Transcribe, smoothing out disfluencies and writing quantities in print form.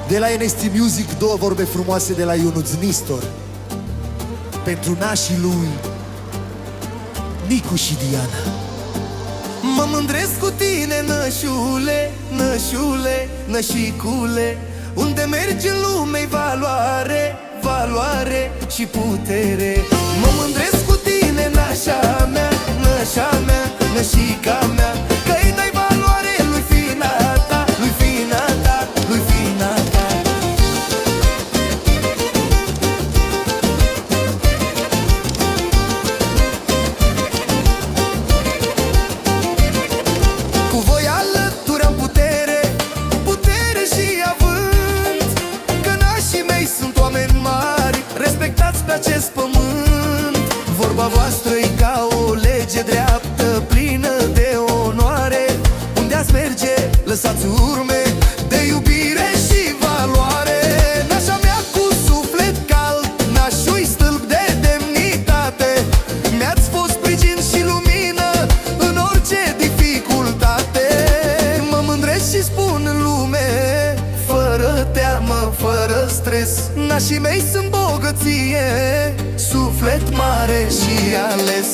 De la NST Music, două vorbe frumoase de la Ionuț Nistor pentru nașii lui Nicu și Diana. Mă mândresc cu tine, nășule, nășule, nășicule. Unde mergi în lume-i valoare, valoare și putere. Mă mândresc cu tine, nașa mea, nășa mea, nășica mea, că îi dai valoare lui fina ta, lui fina ta, lui fina ta. Cu voi alături am putere, putere și avânt, că nașii mei sunt oameni mari, respectați pe acest pământ. Vorba voastră-i ca o lege dreaptă, plină de onoare. Unde ați merge, lăsați urme de iubire și valoare. Nașa mea cu suflet cald, nașui stâlp de demnitate. Mi-ați fost sprijin și lumină în orice dificultate. Mă mândresc și spun în lume, fără teamă, fără stres, nașii mei sunt bogăție, suflet mare și ales.